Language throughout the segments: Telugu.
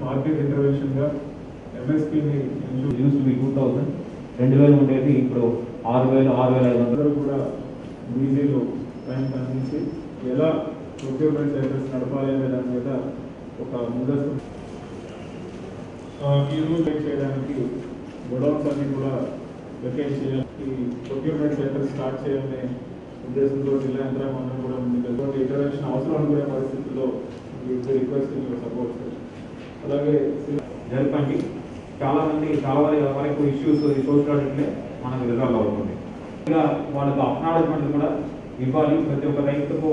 మార్కెట్ ఇంటర్వెన్షన్గా ఎంఎస్పీని యూస్ టు బి 2000 2000 ఉండేది ఇప్పుడు 6000 6500 కూడా డీజిల్ టైం అందించి ఎలా ప్రొక్యూర్మెంట్ సెంటర్స్ నడపాలి అనే దాని మీద ఒక ముందస్తు ఈ రూల్ చేయడానికి గొడౌన్స్ అన్ని కూడా వెకేట్ చేయాలి. ఈ ప్రొక్యూర్మెంట్ సెంటర్ స్టార్ట్ చేయాలనే ఉద్దేశంతో జిల్లా యంత్రాంగం అందరూ కూడా ముందుకు ఇంటర్వెన్షన్ అవసరం అనుకునే పరిస్థితుల్లో రిక్వెస్ట్ సపోర్ట్ అలాగే జరపండి. చాలా వరకు ఇష్యూస్ సోషల్ ఆడిట్లే మనకు రిజాల్వ్ అవుతుంది. ఇంకా వాళ్ళకు అక్నాలెడ్జ్మెంట్ కూడా ఇవ్వాలి. ప్రతి ఒక్క రైతుకు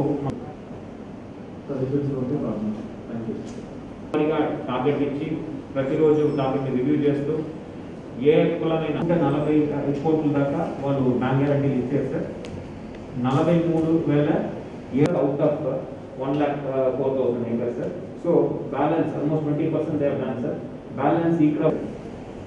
టార్గెట్ ఇచ్చి ప్రతిరోజు టార్గెట్ రివ్యూ చేస్తూ ఏ కులమైనా 40 కోట్ల దాకా వాళ్ళు బ్యాంక్ గ్యారంటీలు ఇచ్చారు sir. 43,000 out of 1,04,000 acres sir. So balance almost 20% they have done sir. Balance ఇక్కడ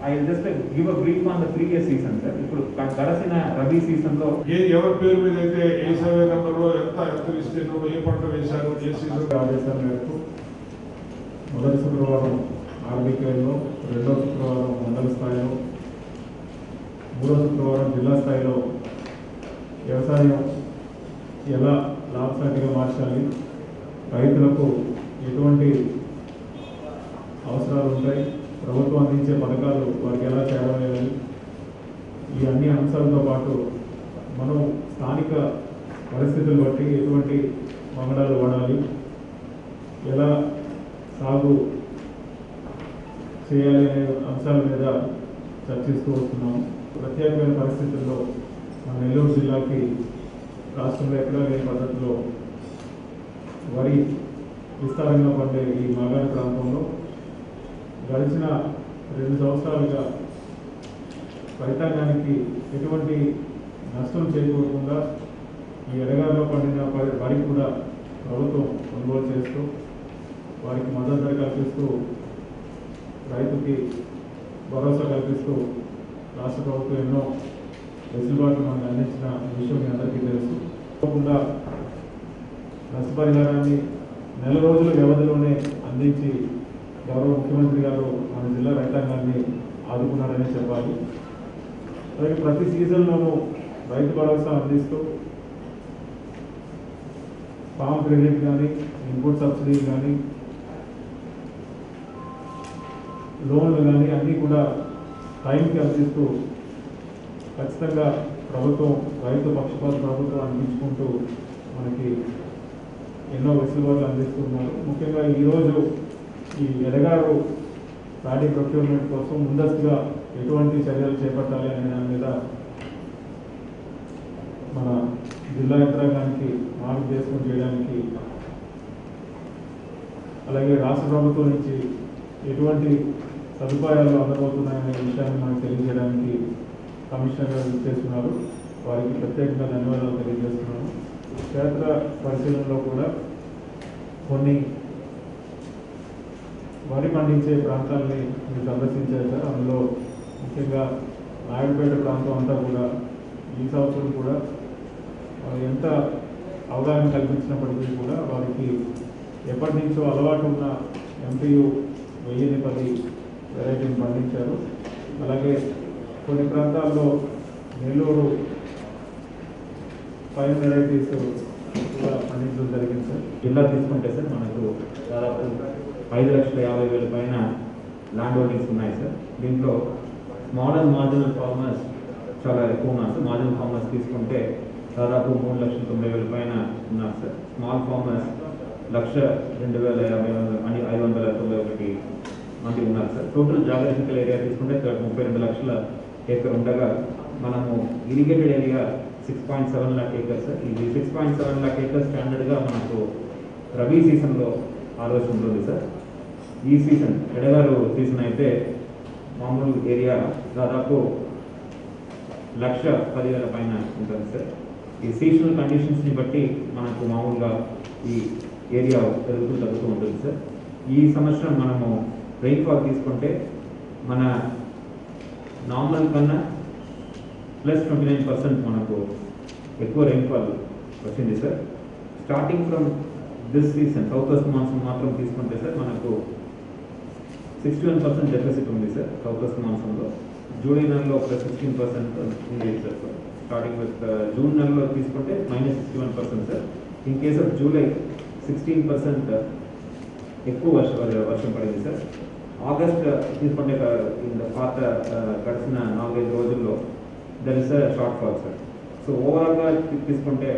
I will just give a brief on the previous season sir. ఇప్పుడు గడచిన రబీ సీజన్ లో ఎవరి పేరు మీద అయితే ఏ సర్వే నెంబర్లో ఎంత విస్తీర్ణంలో ఏ పంట వేశారు ఏ సీజన్ ఆదేశాల మేరకు మొదటి శుక్రవారం ఆర్బీకేలో, రెండో శుక్రవారం మండల స్థాయిలో, మూడో శుక్రవారం జిల్లా స్థాయిలో వ్యవసాయం ఎలా లాభసాటిగా మార్చాలి, రైతులకు ఎటువంటి అవసరాలు ఉంటాయి, ప్రభుత్వం అందించే పథకాలు వారికి ఎలా చేరవేయాలి, ఈ అన్ని అంశాలతో పాటు మనం స్థానిక పరిస్థితులు బట్టి ఎటువంటి మంగళాలు వాడాలి, ఎలా సాగు చేయాలి అనే అంశాల మీద చర్చిస్తూ వస్తున్నాము. ప్రత్యేకమైన పరిస్థితుల్లో మన నెల్లూరు జిల్లాకి రాష్ట్రంలో ఎక్కడా లేని పద్ధతిలో వరి విస్తారంగా పండే ఈ మాగాణి ప్రాంతంలో గడిచిన 2 సంవత్సరాలుగా రైతాంగానికి ఎటువంటి నష్టం చేకూరకుండా ఈ ఎడగాల్లో పండిన వరి కూడా ప్రభుత్వం కొనుగోలు చేస్తూ వారికి మద్దతు ధర కల్పిస్తూ రైతుకి భరోసా కల్పిస్తూ రాష్ట్ర ప్రభుత్వం ఎన్నో వెసులుబాట్లు మనకు అందించిన విషయం మీ అందరికీ తెలుసు. తప్పకుండా నష్టపరిహారాన్ని 4 రోజుల వ్యవధిలోనే అందించి గౌరవ ముఖ్యమంత్రి గారు మన జిల్లా రైతాంగాన్ని ఆదుకున్నారని చెప్పాలి. అలాగే ప్రతి సీజన్లోనూ రైతు భరోసా అందిస్తూ ఫామ్ క్రెడిట్ కానీ, ఇన్పుట్ సబ్సిడీ కానీ, లోన్లు కానీ అన్నీ కూడా టైంకి అందిస్తూ ఖచ్చితంగా ప్రభుత్వం రైతు పక్షపాత ప్రభుత్వం అనిపించుకుంటూ మనకి ఎన్నో వెసులుబాట్లు అందిస్తున్నారు. ముఖ్యంగా ఈరోజు ఈ ఎడగారు ప్యాడీ ప్రొక్యూర్మెంట్ కోసం ముందస్తుగా ఎటువంటి చర్యలు చేపట్టాలి అనే దాని మీద మన జిల్లా యంత్రాంగానికి మార్గదర్శనం చేయడానికి, అలాగే రాష్ట్ర ప్రభుత్వం నుంచి ఎటువంటి సదుపాయాలు అందబోతున్నాయనే విషయాన్ని మనకు తెలియజేయడానికి కమిషనర్ గారు చేస్తున్నారు. వారికి ప్రత్యేకంగా ధన్యవాదాలు తెలియజేస్తున్నాను. క్షేత్ర పరిశీలనలో కూడా కొన్ని వరి పండించే ప్రాంతాలని మీరు సందర్శించారు సార్. అందులో ముఖ్యంగా నాయుడుపేట ప్రాంతం అంతా కూడా ఈ సంవత్సరం కూడా ఎంత అవగాహన కల్పించినప్పటికీ కూడా వారికి ఎప్పటి నుంచో అలవాటు ఉన్న MTU 1010 వెరైటీని పండించారు. అలాగే కొన్ని ప్రాంతాల్లో నెల్లూరు 5 వెరైటీస్ కూడా పండించడం జరిగింది సార్. జిల్లా తీసుకుంటే సార్ మనకు దాదాపు 5,50,000 పైన ల్యాండ్ హోల్డింగ్స్ ఉన్నాయి సార్. దీంట్లో మార్జినల్ ఫార్మర్స్ చాలా ఎక్కువ ఉన్నారు సార్. మార్జినల్ ఫార్మర్స్ తీసుకుంటే దాదాపు 3,90,000 పైన ఉన్నారు సార్. స్మాల్ ఫార్మర్స్ 1,02,591 మంది ఉన్నారు సార్. టోటల్ జాగ్రఫికల్ ఏరియా తీసుకుంటే 32 లక్షల ఏకర్ ఉండగా మనము irrigated area 6.7 lakh acres sir. ఇది 6.7 lakh acres స్టాండర్డ్గా మనకు రబీ సీజన్లో ఆ రోజు ఉంటుంది సార్. ఈ సీజన్ ఎడగారు సీజన్ అయితే మామూలు ఏరియా దాదాపు 1,10,000 పైన ఉంటుంది సార్. ఈ సీజనల్ కండిషన్స్ని బట్టి మనకు మామూలుగా ఈ ఏరియా తగ్గుతూ ఉంటుంది సార్. ఈ సంవత్సరం మనము రెయిన్ఫాల్ తీసుకుంటే మన నార్మల్ కన్నా +29% మనకు ఎక్కువ రెయిన్ఫాల్ వచ్చింది sir. Starting from this season south west monsoon మాత్రం తీసుకుంటే సార్ మనకు 61% డెఫిసిట్ ఉంది సార్ సౌత్ వెస్ట్ మాన్సూన్లో. జూలై నెలలో ఒక 16% ఉంది సార్. స్టార్టింగ్ విత్ జూన్ నెలలో తీసుకుంటే -61% sir. In case of July 16% ఎక్కువ వర్షం పడింది సార్. ఆగస్ట్ తీసుకుంటే పాత గడిచిన 4-5 రోజుల్లో there is shortfall sir. So ఓవరాల్గా తీసుకుంటే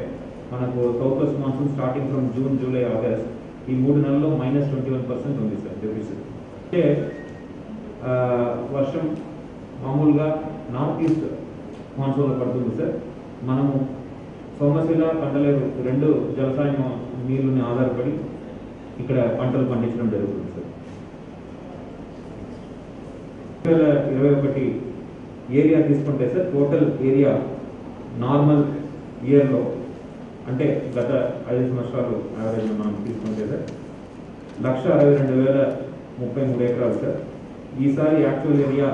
మనకు south west monsoon starting from June, July, August ఈ 3 నెలల్లో -21% ఉంది సార్ డెఫిసిట్. అంటే వర్షం మామూలుగా నార్త్ ఈస్ట్ మాన్సూన్లో పడుతుంది సార్. మనము సోమశిల, కండలేరు 2 జలసాయం నీళ్ళని ఆధారపడి ఇక్కడ పంటలు పండించడం జరుగుతుంది సార్. 2021 ఏరియా తీసుకుంటే సార్ టోటల్ ఏరియా నార్మల్ ఇయర్లో అంటే గత 5 సంవత్సరాలు యావరేజ్ మనం తీసుకుంటే సార్ 1,62,033 ఎకరాలు సార్. ఈసారి యాక్చువల్ ఏరియా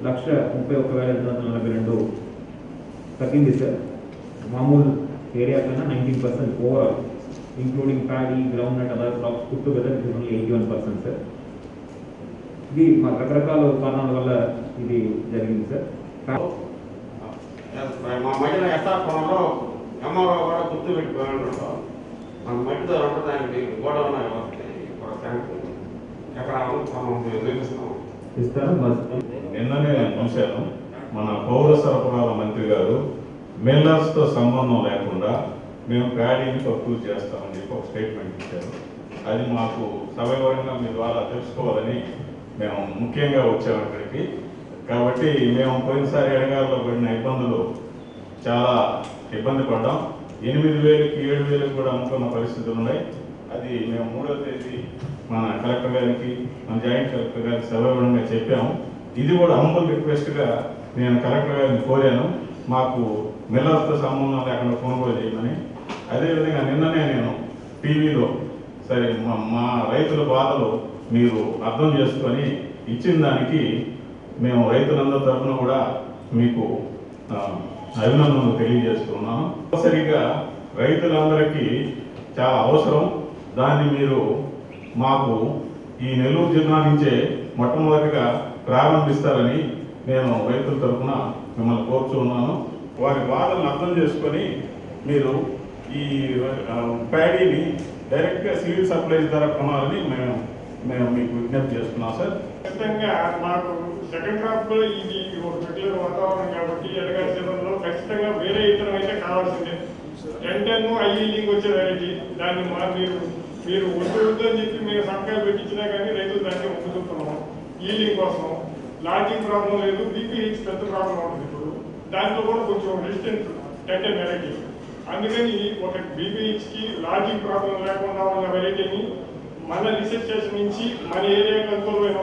1,31,842 తగ్గింది సార్. మామూలు ఏరియా కన్నా 19% overall including paddy, groundnut, other crops put together it is only 81% sir. ఇది మా రకరకాల కారణాల వల్ల ఇది జరిగింది సార్. మా మహిళ యథాపంలో ఎంఆర్ఓ కూడా గుర్తు పెట్టుకోవాలి. మన మట్టితో ఉండడానికి గోడౌన్ ఎక్కడ మనం నిర్మిస్తాం ఇస్తాను. నిన్ననే చూశాను, మన పౌర సరఫరాల మంత్రి గారు మిల్లర్స్తో సంబంధం లేకుండా మేము ప్యాడీని అప్రూవ్ చేస్తామని చెప్పి ఒక స్టేట్మెంట్ ఇచ్చారు. అది మాకు సవివరంగా మీ ద్వారా తెలుసుకోవాలని మేము ముఖ్యంగా వచ్చాము ఇక్కడికి. కాబట్టి మేము పోయినసారి ఎడగాల్లో పడిన ఇబ్బందులు చాలా ఇబ్బంది పడ్డాం. 8,000కి 7,000కి కూడా అమ్ముకున్న పరిస్థితులు ఉన్నాయి. అది మేము 3వ తేదీ మన కలెక్టర్ గారికి, మన జాయింట్ కలెక్టర్ గారికి సవివరంగా చెప్పాము. ఇది కూడా హంబుల్ రిక్వెస్ట్గా నేను కలెక్టర్ గారిని కోరాను, మాకు మిల్లర్స్తో సంబంధం లేకుండా కొనుగోలు చేయమని. అదేవిధంగా నిన్ననే నేను టీవీలో సరే మా రైతుల బాధలు మీరు అర్థం చేసుకొని ఇచ్చిన దానికి మేము రైతులందరి తరఫున కూడా మీకు అభినందనలు తెలియజేస్తున్నాను. సరిగా రైతులందరికీ చాలా అవసరం. దాన్ని మీరు మాకు ఈ నెల్లూరు జిల్లా నుంచే మొట్టమొదటిగా ప్రారంభిస్తారని నేను రైతుల తరఫున మిమ్మల్ని కోరుచున్నాను. వారి బాధలను అర్థం చేసుకొని మీరు ఈ ప్యాడీని డైరెక్ట్గా సివిల్ సప్లైస్ ద్వారా కొనాలని మేము మీకు విజ్ఞప్తి చేస్తున్నాం సార్. ఖచ్చితంగా మాకు సెకండ్ క్రాప్ లో ఇది ఒక రెగ్యులర్ వాతావరణం కాబట్టి ఎడగాలి సీజన్లో ఖచ్చితంగా వేరే ఇతరం అయితే కావాల్సిందే. 10 ఐఈలింగ్ వచ్చే వెరైటీ దాన్ని మీరు వద్దు అని చెప్పి మేము సంకాయలు పెట్టించినా కానీ రైతులు దాన్ని ఒప్పుతున్నాము. ఈలింగ్ కోసం లాజింగ్ ప్రాబ్లం లేదు, బీపీహెచ్ పెద్ద ప్రాబ్లం ఉంటుంది. ఇప్పుడు దాంట్లో కూడా కొంచెం రెసిస్టెంట్ 10 వెరైటీ. అందుకని ఒక బీపీహెచ్కి లాజింగ్ ప్రాబ్లం లేకుండా ఉన్న వెరైటీని మన రీసెర్చ్ స్టేషన్ నుంచి మన ఏరియాకి అనుకూలమైన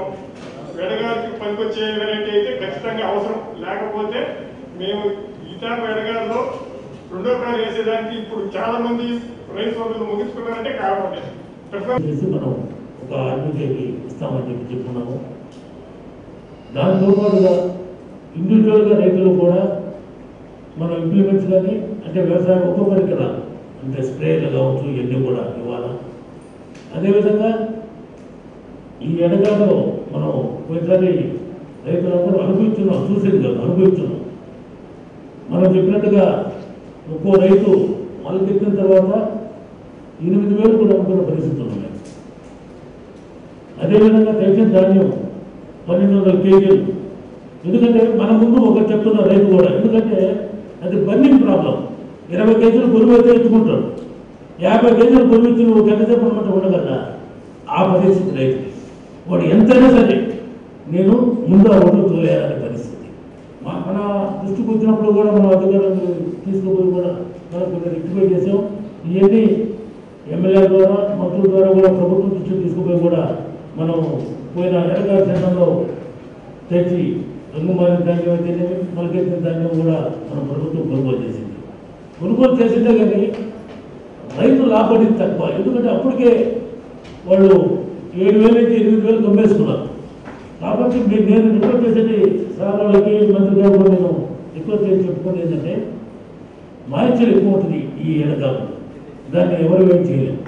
వెడగాలికి పనికొచ్చే వెరైటీ అయితే ఖచ్చితంగా అవసరం. లేకపోతే మేము ఇతర వెడగాల్లో 2వ కారు వేసేదానికి ఇప్పుడు చాలా మంది రైతు సోదరులు ముగించుకున్నారంటే కారణం మనం ఒక ఆర్మీకి ఇస్తామని చెప్పుకున్నాము. దాంతో పాటుగా ఇండివిజువల్గా రైతులు కూడా మనం ఇంప్లిమెంట్స్ కానీ అంటే వ్యవసాయం ఒక్కొక్కరికి కదా అంటే స్ప్రేలు కావచ్చు ఇవన్నీ కూడా ఇవ్వాలా. అదేవిధంగా ఈ ఎడగాలో మనం పోయినసారి రైతులందరూ అనుభవిస్తున్నాం, చూసేది కాదు అనుభవిస్తున్నాం. మనం చెప్పినట్టుగా ఒక్కో రైతు మొదలుపెట్టిన తర్వాత 8,000 కూడా అమ్ముకున్న పరిస్థితులు ఉన్నాయి. అదేవిధంగా తెచ్చిన ధాన్యం 1,200 కేజీలు. ఎందుకంటే మన ముందు ఒకరు చెప్తున్న రైతు కూడా, ఎందుకంటే అది బర్నింగ్ ప్రాబ్లం. 20 కేజీలు పురుగు అయితే ఎత్తుకుంటాడు, 50 కేజీలు పురుగు ఇచ్చి నువ్వు గంటసేపు ఉండగలరా? ఆ పరిస్థితి రైతుకి. వాడు ఎంతైనా సరే నేను ముందు ఆ ఒడ్లు తోలేయాలనే పరిస్థితి. మన దృష్టికి వచ్చినప్పుడు కూడా మనం అధికారులను తీసుకుపోయి కూడా మనం కొంచెం రెక్టిఫై చేసాం. ఇవన్నీ ఎమ్మెల్యే ద్వారా, మంత్రుల ద్వారా కూడా ప్రభుత్వం దృష్టికి తీసుకుపోయి కూడా మనం పోయిన ఎడగాల చట్టంలో తెచ్చి రంగుమారిన ధాన్యం అయితేనే మొలకెత్తిన ధాన్యం కూడా మన ప్రభుత్వం కొనుగోలు చేసింది. కొనుగోలు చేసిందే కానీ రైతు లాభపడింది తక్కువ. ఎందుకంటే అప్పటికే వాళ్ళు 7,000 నుంచి 8,000 కమ్మేసుకున్నారు. కాబట్టి నేను రిక్వెస్ట్ చేసేది సార్ వాళ్ళకి, మంత్రి గారు కూడా నేను రిక్వెస్ట్ చేసి చెప్పుకుని ఏంటంటే మాయిశ్చర్ ఎక్కువ ఉంటుంది ఈ ఎండాకాలం, దాన్ని ఎవరు ఏం చేయలేము.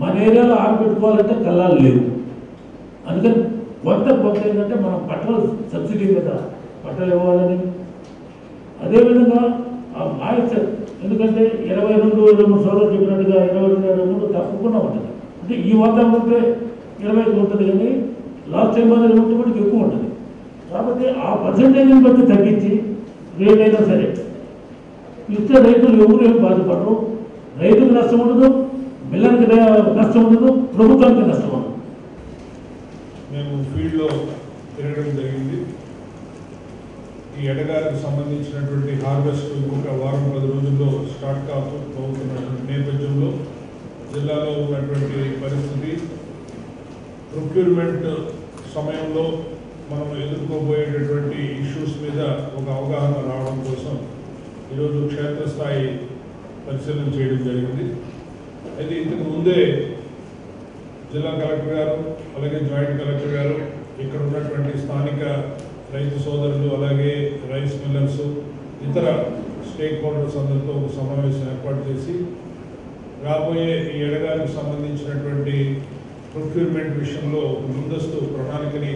మన ఏరియాలో ఆరబెట్టుకోవాలంటే కళ్ళాలు లేవు. అందుకని కొంత ఏంటంటే మనం పట్టలు సబ్సిడీ మీద పట్టలు ఇవ్వాలని, అదేవిధంగా ఆ మాయిశ్చర్, ఎందుకంటే 22-23 సోలార్ చెప్పినట్టుగా 22-23 తప్పకుండా ఉంటుంది. అంటే ఈ వాతావరణం ఉంటే 20 ఉంటుంది, కానీ లాస్ట్ టైం మాదిరి ఉంటే మనకి ఎక్కువ ఉంటుంది. కాబట్టి ఆ పర్సంటేజ్ని బట్టి తగ్గించి రేట్ అయినా సరే ఇస్తే రైతులు ఎవరు ఏం బాధపడరు. రైతుకు నష్టం ఉండదు, మిల్లర్కి నష్టం ఉండదు, ప్రభుత్వానికి నష్టం ఉండదు. మేము ఫీల్డ్లో తిరగడం జరిగింది. ఈ ఎడగారికి సంబంధించినటువంటి హార్వెస్ట్ ఇంకొక వారం 10 రోజుల్లో స్టార్ట్ అవుతున్నటువంటి నేపథ్యంలో జిల్లాలో ఉన్నటువంటి పరిస్థితి, ప్రొక్యూర్మెంట్ సమయంలో మనం ఎదుర్కోబోయేటటువంటి ఇష్యూస్ మీద ఒక అవగాహన రావడం కోసం ఈరోజు క్షేత్రస్థాయి పరిశీలన చేయడం జరిగింది. అయితే ఇంతకు ముందే జిల్లా కలెక్టర్ గారు, అలాగే జాయింట్ కలెక్టర్ గారు, ఇక్కడ ఉన్నటువంటి స్థానిక రైతు సోదరులు, అలాగే రైస్ మిల్లర్స్, ఇతర స్టేక్ హోల్డర్స్ అందరితో ఒక సమావేశం ఏర్పాటు చేసి రాబోయే ఈ ఎడగారికి సంబంధించినటువంటి ప్రొక్యూర్మెంట్ విషయంలో ముందస్తు ప్రణాళికని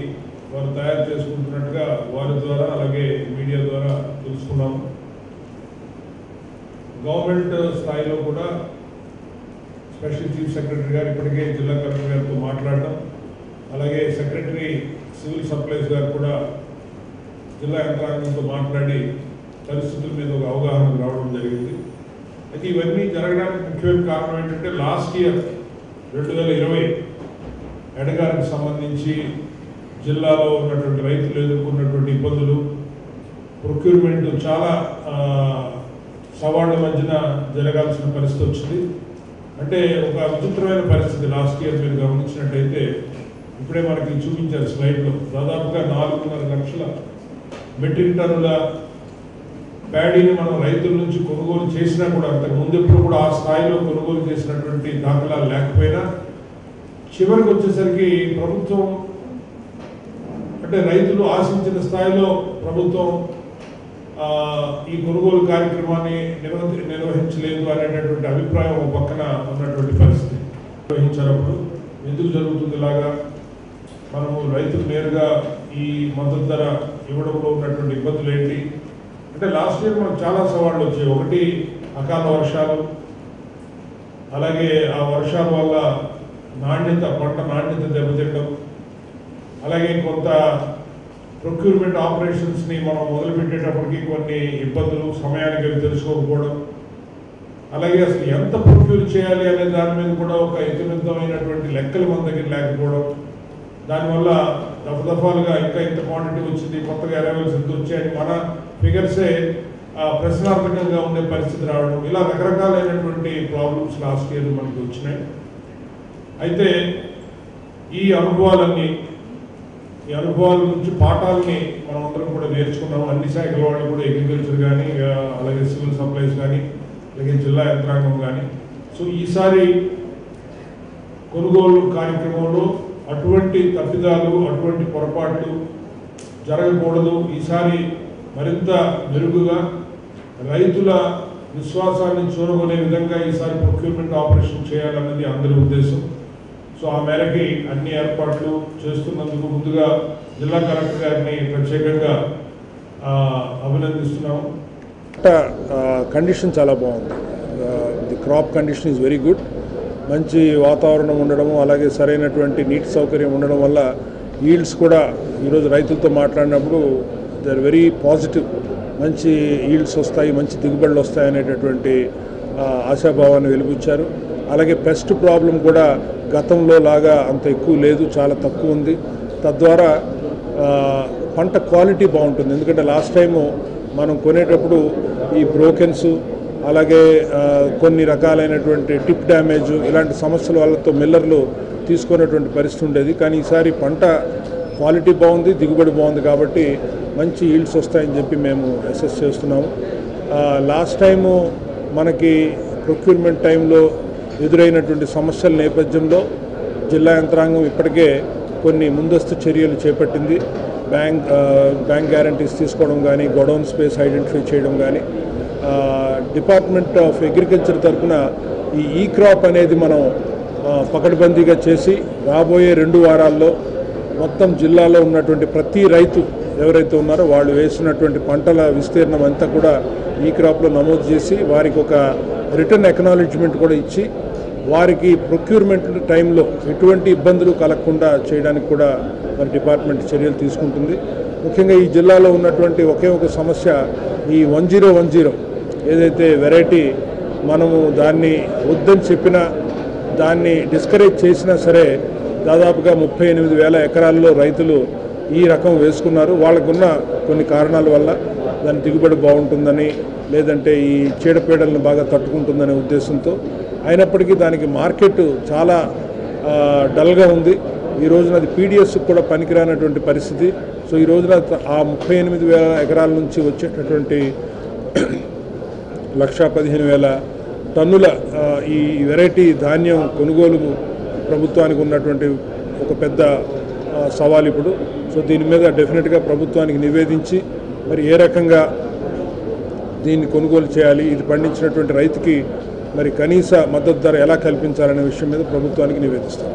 వారు తయారు చేసుకుంటున్నట్టుగా వారి ద్వారా అలాగే మీడియా ద్వారా తెలుసుకున్నాము. గవర్నమెంట్ స్థాయిలో కూడా స్పెషల్ చీఫ్ సెక్రటరీ గారు ఇప్పటికే జిల్లా కలెక్టర్ గారితో మాట్లాడటం, అలాగే సెక్రటరీ సివిల్ సప్లైస్ గారు కూడా జిల్లా యంత్రాంగంతో మాట్లాడి పరిస్థితుల మీద ఒక అవగాహన రావడం జరిగింది. అయితే ఇవన్నీ జరగడానికి ముఖ్యమైన కారణం ఏంటంటే లాస్ట్ ఇయర్ 2020 ఎడగారికి సంబంధించి జిల్లాలో ఉన్నటువంటి రైతులు ఎదుర్కొన్నటువంటి ఇబ్బందులు, ప్రొక్యూర్మెంట్ చాలా సవాళ్ళ మధ్యన జరగాల్సిన పరిస్థితి వచ్చింది. అంటే ఒక విచిత్రమైన పరిస్థితి లాస్ట్ ఇయర్ మీరు గమనించినట్టయితే, ఇప్పుడే మనకి చూపించారు స్లైడ్లో, దాదాపుగా 4.5 లక్షల మెట్రిక్ టన్నుల ప్యాడీని మనం రైతుల నుంచి కొనుగోలు చేసినా కూడా, అంతకు ముందు ఎప్పుడు కూడా ఆ స్థాయిలో కొనుగోలు చేసినటువంటి దాఖలాలు లేకపోయినా, చివరికి వచ్చేసరికి ప్రభుత్వం అంటే రైతులు ఆశించిన స్థాయిలో ప్రభుత్వం ఈ కొనుగోలు కార్యక్రమాన్ని నిర్వహించలేదు అనేటటువంటి అభిప్రాయం ఒక పక్కన ఉన్నటువంటి పరిస్థితి. నిర్వహించినప్పుడు ఎందుకు జరుగుతుంది ఇలాగా, మనము రైతులు నేరుగా ఈ మద్దతు ధర ఇవ్వడంలో ఉన్నటువంటి ఇబ్బందులు ఏంటి అంటే, లాస్ట్ ఇయర్ మనకు చాలా సవాళ్ళు వచ్చాయి. ఒకటి అకాల వర్షాలు, అలాగే ఆ వర్షాల వల్ల పంట నాణ్యత దెబ్బతింటం, అలాగే కొంత ప్రొక్యూర్మెంట్ ఆపరేషన్స్ని మనం మొదలుపెట్టేటప్పటికి కొన్ని ఇబ్బందులు, సమయానికి అవి తెలుసుకోకపోవడం, అలాగే అసలు ఎంత ప్రొక్యూర్ చేయాలి అనే దాని మీద కూడా ఒక ఇతమితమైనటువంటి లెక్కలు మన దగ్గర లేకపోవడం, దానివల్ల దఫదఫాలుగా ఇంకా ఇంత క్వాంటిటీ వచ్చింది, కొత్తగా అరైవల్స్ ఎంత వచ్చాయని మన ఫిగర్సే ప్రశ్నార్థకంగా ఉండే పరిస్థితి రావడం, ఇలా రకరకాలైనటువంటి ప్రాబ్లమ్స్ లాస్ట్ ఇయర్ మనకి వచ్చినాయి. అయితే ఈ అనుభవాల నుంచి పాఠాలని మనం అందరం కూడా నేర్చుకున్నాము. అన్ని శాఖల వాళ్ళు కూడా, అగ్రికల్చర్ కానీ, అలాగే సివిల్ సప్లైస్ కానీ, అలాగే జిల్లా యంత్రాంగం కానీ. సో ఈసారి కొనుగోలు కార్యక్రమంలో అటువంటి తప్పిదాలు, అటువంటి పొరపాట్లు జరగకూడదు. ఈసారి మరింత మెరుగుగా రైతుల విశ్వాసాన్ని చూరగొనే విధంగా ఈసారి ప్రొక్యూర్మెంట్ ఆపరేషన్ చేయాలన్నది అందరి ఉద్దేశం. సో ఆ మేరకి అన్ని ఏర్పాట్లు చేస్తున్నందుకు ముందుగా జిల్లా కలెక్టర్ గారిని ప్రత్యేకంగా అభినందిస్తున్నాము. కండిషన్ చాలా బాగుంది. The crop condition is very good. మంచి వాతావరణం ఉండడము, అలాగే సరైనటువంటి నీటి సౌకర్యం ఉండడం వల్ల ఈల్డ్స్ కూడా ఈరోజు రైతులతో మాట్లాడినప్పుడు దే ఆర్ వెరీ పాజిటివ్. మంచి ఈల్డ్స్ వస్తాయి, మంచి దిగుబడులు వస్తాయి అనేటటువంటి ఆశాభావాన్ని వెలిబుచ్చారు. అలాగే పెస్ట్ ప్రాబ్లం కూడా గతంలో లాగా అంత ఎక్కువ లేదు, చాలా తక్కువ ఉంది. తద్వారా పంట క్వాలిటీ బాగుంటుంది. ఎందుకంటే లాస్ట్ టైము మనం కొనేటప్పుడు ఈ బ్రోకెన్స్, అలాగే కొన్ని రకాలైనటువంటి టిప్ డ్యామేజ్, ఇలాంటి సమస్యల వల్లతో మిల్లర్లు తీసుకునేటువంటి పరిస్థితి ఉండేది. కానీ ఈసారి పంట క్వాలిటీ బాగుంది, దిగుబడి బాగుంది, కాబట్టి మంచి ఈల్డ్స్ వస్తాయని చెప్పి మేము అసెస్ చేస్తున్నాము. లాస్ట్ టైము మనకి ప్రొక్యూర్మెంట్ టైంలో ఎదురైనటువంటి సమస్యల నేపథ్యంలో జిల్లా యంత్రాంగం ఇప్పటికే కొన్ని ముందస్తు చర్యలు చేపట్టింది. బ్యాంక్ గ్యారంటీస్ తీసుకోవడం కానీ, గోడౌన్ స్పేస్ ఐడెంటిఫై చేయడం కానీ, డిపార్ట్మెంట్ ఆఫ్ అగ్రికల్చర్ తరఫున ఈ క్రాప్ అనేది మనం పకడ్బందీగా చేసి రాబోయే 2 వారాల్లో మొత్తం జిల్లాలో ఉన్నటువంటి ప్రతి రైతు ఎవరైతే ఉన్నారో వాళ్ళు వేసినటువంటి పంటల విస్తీర్ణం అంతా కూడా ఈ క్రాప్లో నమోదు చేసి వారికి ఒక రిటర్న్ ఎక్నాలెడ్జ్మెంట్ కూడా ఇచ్చి వారికి ప్రొక్యూర్మెంట్ టైంలో ఎటువంటి ఇబ్బందులు కలగకుండా చేయడానికి కూడా మరి డిపార్ట్మెంట్ చర్యలు తీసుకుంటుంది. ముఖ్యంగా ఈ జిల్లాలో ఉన్నటువంటి ఒకే ఒక సమస్య ఈ 1010 ఏదైతే వెరైటీ మనము దాన్ని వద్దని చెప్పినా దాన్ని డిస్కరేజ్ చేసినా సరే దాదాపుగా 38,000 ఎకరాల్లో రైతులు ఈ రకం వేసుకున్నారు. వాళ్ళకున్న కొన్ని కారణాల వల్ల దాని దిగుబడి బాగుంటుందని లేదంటే ఈ చీడపీడలను బాగా తట్టుకుంటుందనే ఉద్దేశంతో అయినప్పటికీ దానికి మార్కెట్ చాలా డల్గా ఉంది. ఈ రోజున అది పీడిఎస్ కూడా పనికిరానటువంటి పరిస్థితి. సో ఈ రోజున ఆ 38,000 ఎకరాల నుంచి వచ్చేటటువంటి 1,15,000 టన్నుల ఈ వెరైటీ ధాన్యం కొనుగోలు ప్రభుత్వానికి ఉన్నటువంటి ఒక పెద్ద సవాల్ ఇప్పుడు. సో దీని మీద డెఫినెట్గా ప్రభుత్వానికి నివేదించి మరి ఏ రకంగా దీన్ని కొనుగోలు చేయాలి, ఇది పండించినటువంటి రైతుకి మరి కనీస మద్దతు ధర ఎలా కల్పించాలనే విషయం మీద ప్రభుత్వానికి నివేదిస్తాం.